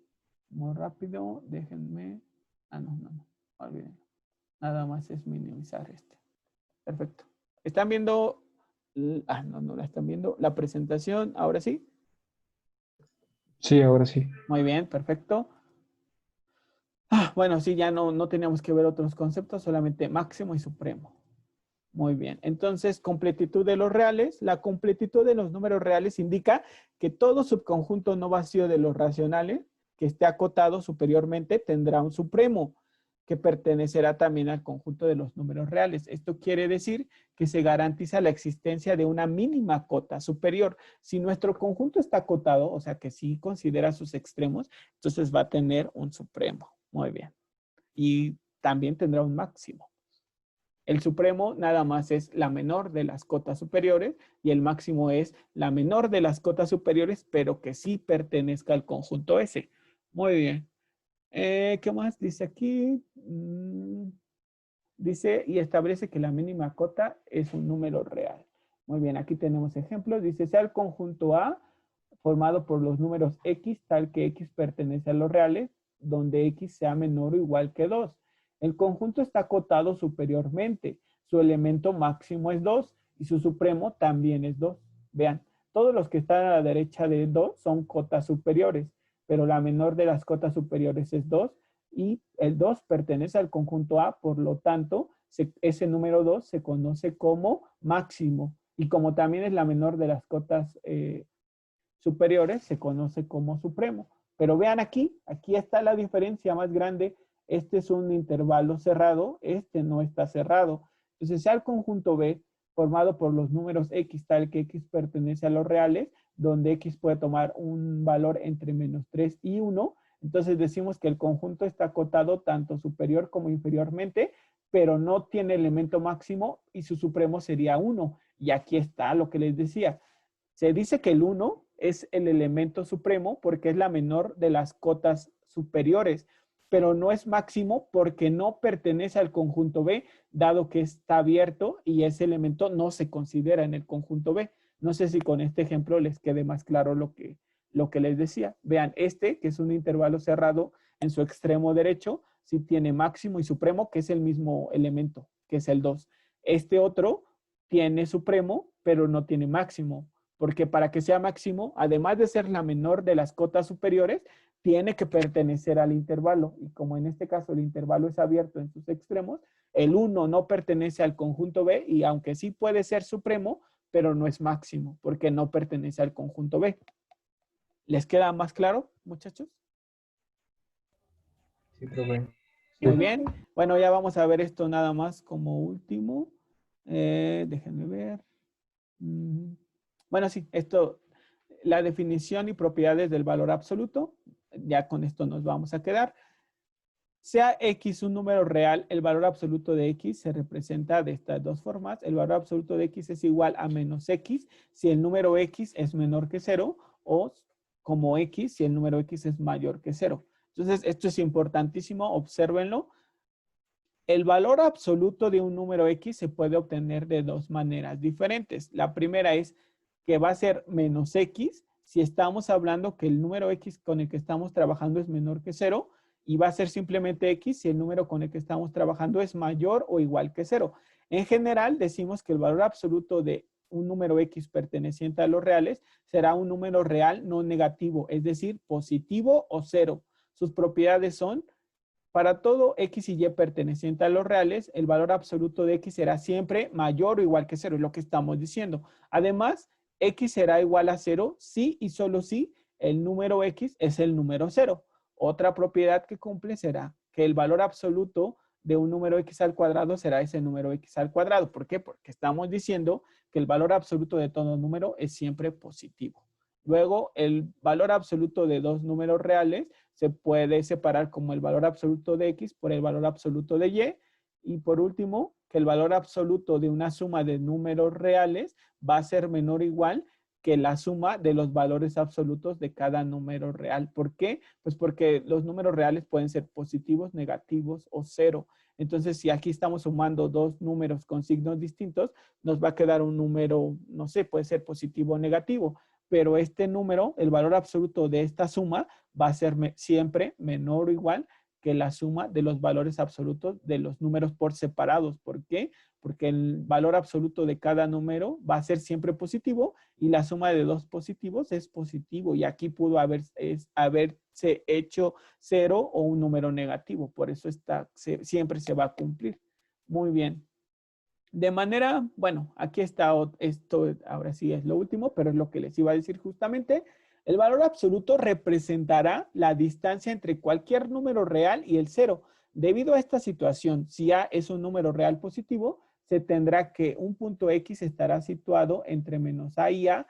muy rápido. Déjenme. No. Olviden. Nada más es minimizar este. Perfecto. ¿Están viendo? No la están viendo. La presentación, ahora sí. Sí, ahora sí. Muy bien, perfecto. Bueno, sí, ya no teníamos que ver otros conceptos, solamente máximo y supremo. Muy bien. Entonces, completitud de los reales. La completitud de los números reales indica que todo subconjunto no vacío de los racionales que esté acotado superiormente tendrá un supremo que pertenecerá también al conjunto de los números reales. Esto quiere decir que se garantiza la existencia de una mínima cota superior. Si nuestro conjunto está acotado, o sea que sí considera sus extremos, entonces va a tener un supremo. Muy bien. Y también tendrá un máximo. El supremo nada más es la menor de las cotas superiores y el máximo es la menor de las cotas superiores, pero que sí pertenezca al conjunto S. Muy bien. ¿Qué más dice aquí? Dice, y establece que la mínima cota es un número real. Muy bien, aquí tenemos ejemplos. Dice, sea el conjunto A formado por los números X, tal que X pertenece a los reales, donde X sea menor o igual que 2. El conjunto está acotado superiormente. Su elemento máximo es 2 y su supremo también es 2. Vean, todos los que están a la derecha de 2 son cotas superiores, pero la menor de las cotas superiores es 2 y el 2 pertenece al conjunto A, por lo tanto, ese número 2 se conoce como máximo y como también es la menor de las cotas superiores, se conoce como supremo. Pero vean aquí está la diferencia más grande. Este es un intervalo cerrado, este no está cerrado. Entonces, sea el conjunto B formado por los números X, tal que X pertenece a los reales, donde X puede tomar un valor entre -3 y 1. Entonces, decimos que el conjunto está acotado tanto superior como inferiormente, pero no tiene elemento máximo y su supremo sería 1. Y aquí está lo que les decía. Se dice que el 1 es el elemento supremo porque es la menor de las cotas superiores, pero no es máximo porque no pertenece al conjunto B, dado que está abierto y ese elemento no se considera en el conjunto B. No sé si con este ejemplo les quede más claro lo que les decía. Vean, este, que es un intervalo cerrado en su extremo derecho, sí tiene máximo y supremo, que es el mismo elemento, que es el 2. Este otro tiene supremo, pero no tiene máximo, porque para que sea máximo, además de ser la menor de las cotas superiores, tiene que pertenecer al intervalo. Y como en este caso el intervalo es abierto en sus extremos, el 1 no pertenece al conjunto B y aunque sí puede ser supremo, pero no es máximo porque no pertenece al conjunto B. ¿Les queda más claro, muchachos? Sí, profe. Muy bien. Bueno, ya vamos a ver esto nada más como último. Déjenme ver. Bueno, sí, esto, la definición y propiedades del valor absoluto. Ya con esto nos vamos a quedar. Sea X un número real, el valor absoluto de X se representa de estas dos formas. El valor absoluto de X es igual a menos X si el número X es menor que 0 o como X si el número X es mayor que 0. Entonces, esto es importantísimo, obsérvenlo. El valor absoluto de un número X se puede obtener de dos maneras diferentes. La primera es que va a ser menos X si estamos hablando que el número X con el que estamos trabajando es menor que 0 y va a ser simplemente X si el número con el que estamos trabajando es mayor o igual que 0. En general, decimos que el valor absoluto de un número X perteneciente a los reales será un número real no negativo, es decir, positivo o 0. Sus propiedades son: para todo X y Y perteneciente a los reales, el valor absoluto de X será siempre mayor o igual que 0, es lo que estamos diciendo. Además, X será igual a 0 si y solo si el número X es el número 0. Otra propiedad que cumple será que el valor absoluto de un número X al cuadrado será ese número X al cuadrado. ¿Por qué? Porque estamos diciendo que el valor absoluto de todo número es siempre positivo. Luego, el valor absoluto de dos números reales se puede separar como el valor absoluto de X por el valor absoluto de Y. Y por último, que el valor absoluto de una suma de números reales va a ser menor o igual que la suma de los valores absolutos de cada número real. ¿Por qué? Pues porque los números reales pueden ser positivos, negativos o 0. Entonces, si aquí estamos sumando dos números con signos distintos, nos va a quedar un número, no sé, puede ser positivo o negativo. Pero este número, el valor absoluto de esta suma, va a ser siempre menor o igual que la suma de los valores absolutos de los números por separados. ¿Por qué? Porque el valor absoluto de cada número va a ser siempre positivo y la suma de dos positivos es positivo. Y aquí pudo haberse hecho 0 o un número negativo. Por eso siempre se va a cumplir. Muy bien. De manera, bueno, aquí está esto, ahora sí es lo último, pero es lo que les iba a decir justamente. El valor absoluto representará la distancia entre cualquier número real y el 0. Debido a esta situación, si A es un número real positivo, se tendrá que un punto X estará situado entre menos A y A,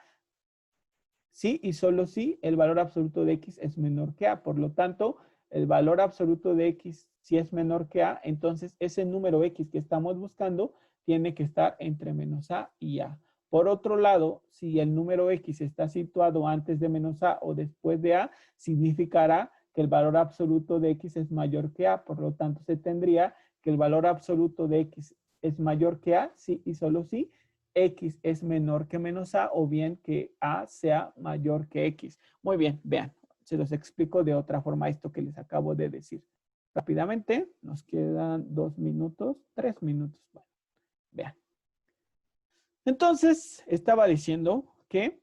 sí y solo si el valor absoluto de X es menor que A. Por lo tanto, el valor absoluto de X, si es menor que A, entonces ese número X que estamos buscando tiene que estar entre menos A y A. Por otro lado, si el número X está situado antes de menos A o después de A, significará que el valor absoluto de X es mayor que A. Por lo tanto, se tendría que el valor absoluto de X es mayor que A, sí y solo si X es menor que menos A o bien que A sea mayor que X. Muy bien, vean, se los explico de otra forma esto que les acabo de decir. Rápidamente, nos quedan 2 minutos, 3 minutos. Bueno, vean. Entonces, estaba diciendo que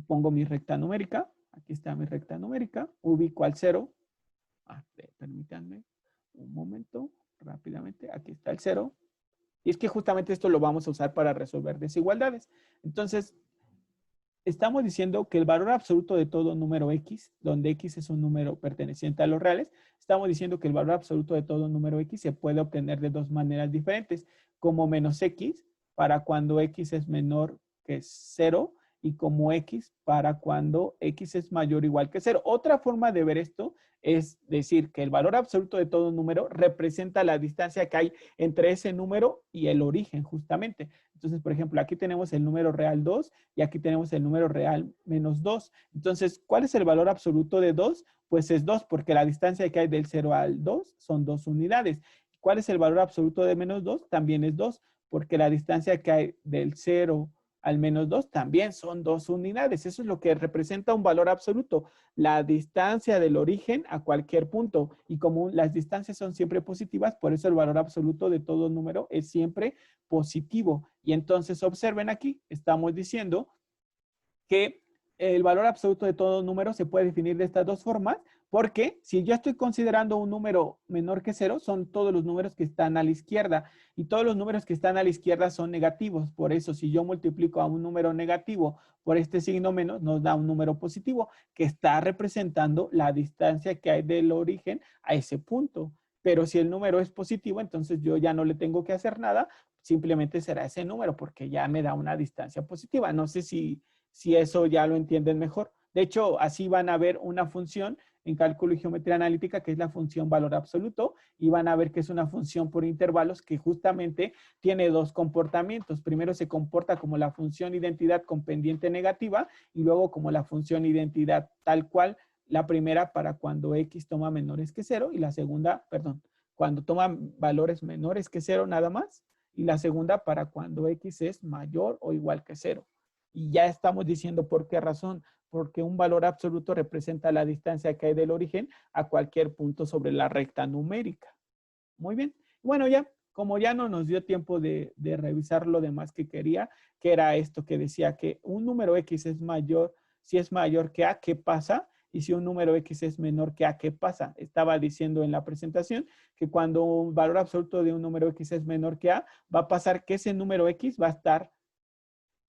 pongo mi recta numérica. Aquí está mi recta numérica. Ubico al 0. Permítanme un momento, rápidamente. Aquí está el 0. Y es que justamente esto lo vamos a usar para resolver desigualdades. Entonces, estamos diciendo que el valor absoluto de todo número X, donde X es un número perteneciente a los reales, estamos diciendo que el valor absoluto de todo número X se puede obtener de dos maneras diferentes, como menos X para cuando X es menor que 0 y como X para cuando X es mayor o igual que 0. Otra forma de ver esto es decir que el valor absoluto de todo número representa la distancia que hay entre ese número y el origen, justamente. Entonces, por ejemplo, aquí tenemos el número real 2 y aquí tenemos el número real menos 2. Entonces, ¿cuál es el valor absoluto de 2? Pues es 2, porque la distancia que hay del 0 al 2 son 2 unidades. ¿Cuál es el valor absoluto de menos 2? También es 2, porque la distancia que hay del 0 al menos 2 también son 2 unidades. Eso es lo que representa un valor absoluto, la distancia del origen a cualquier punto. Y como las distancias son siempre positivas, por eso el valor absoluto de todo número es siempre positivo. Y entonces observen aquí, estamos diciendo que el valor absoluto de todo número se puede definir de estas dos formas, porque si yo estoy considerando un número menor que 0, son todos los números que están a la izquierda, y todos los números que están a la izquierda son negativos. Por eso, si yo multiplico a un número negativo por este signo menos, nos da un número positivo, que está representando la distancia que hay del origen a ese punto. Pero si el número es positivo, entonces yo ya no le tengo que hacer nada, simplemente será ese número, porque ya me da una distancia positiva. No sé si eso ya lo entienden mejor. De hecho, así van a ver una función en cálculo y geometría analítica, que es la función valor absoluto, y van a ver que es una función por intervalos que justamente tiene dos comportamientos. Primero se comporta como la función identidad con pendiente negativa y luego como la función identidad tal cual, la primera para cuando x toma menores que 0 y la segunda, perdón, cuando toma valores menores que 0 nada más, y la segunda para cuando x es mayor o igual que 0. Y ya estamos diciendo por qué razón. Porque un valor absoluto representa la distancia que hay del origen a cualquier punto sobre la recta numérica. Muy bien. Bueno, ya, como ya no nos dio tiempo de revisar lo demás que quería, que era esto que decía que un número x es mayor, si es mayor que a, ¿qué pasa? Y si un número x es menor que a, ¿qué pasa? Estaba diciendo en la presentación que cuando un valor absoluto de un número x es menor que a, va a pasar que ese número x va a estar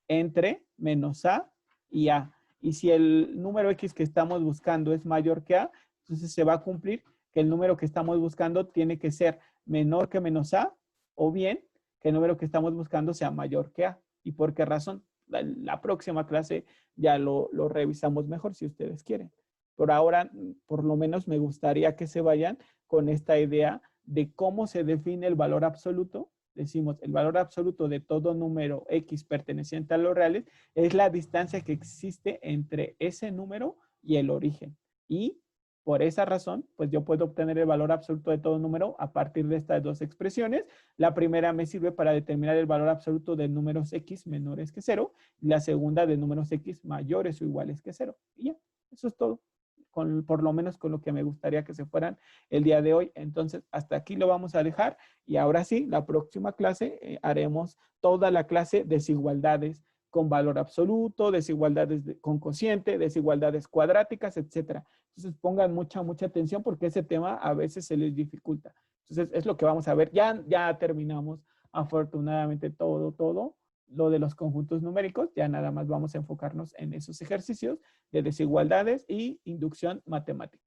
entre menos a y a. Y si el número x que estamos buscando es mayor que a, entonces se va a cumplir que el número que estamos buscando tiene que ser menor que menos a, o bien que el número que estamos buscando sea mayor que a. ¿Y por qué razón? La próxima clase ya lo revisamos mejor si ustedes quieren. Por ahora, por lo menos me gustaría que se vayan con esta idea de cómo se define el valor absoluto. Decimos, el valor absoluto de todo número x perteneciente a los reales es la distancia que existe entre ese número y el origen. Y por esa razón, pues yo puedo obtener el valor absoluto de todo número a partir de estas dos expresiones. La primera me sirve para determinar el valor absoluto de números x menores que 0 y la segunda de números x mayores o iguales que 0. Y ya, eso es todo. Por lo menos con lo que me gustaría que se fueran el día de hoy. Entonces, hasta aquí lo vamos a dejar. Y ahora sí, la próxima clase haremos toda la clase desigualdades con valor absoluto, desigualdades con cociente, desigualdades cuadráticas, etcétera. Entonces, pongan mucha atención porque ese tema a veces se les dificulta. Entonces, es lo que vamos a ver. Ya terminamos afortunadamente todo lo de los conjuntos numéricos. Ya nada más vamos a enfocarnos en esos ejercicios de desigualdades y inducción matemática.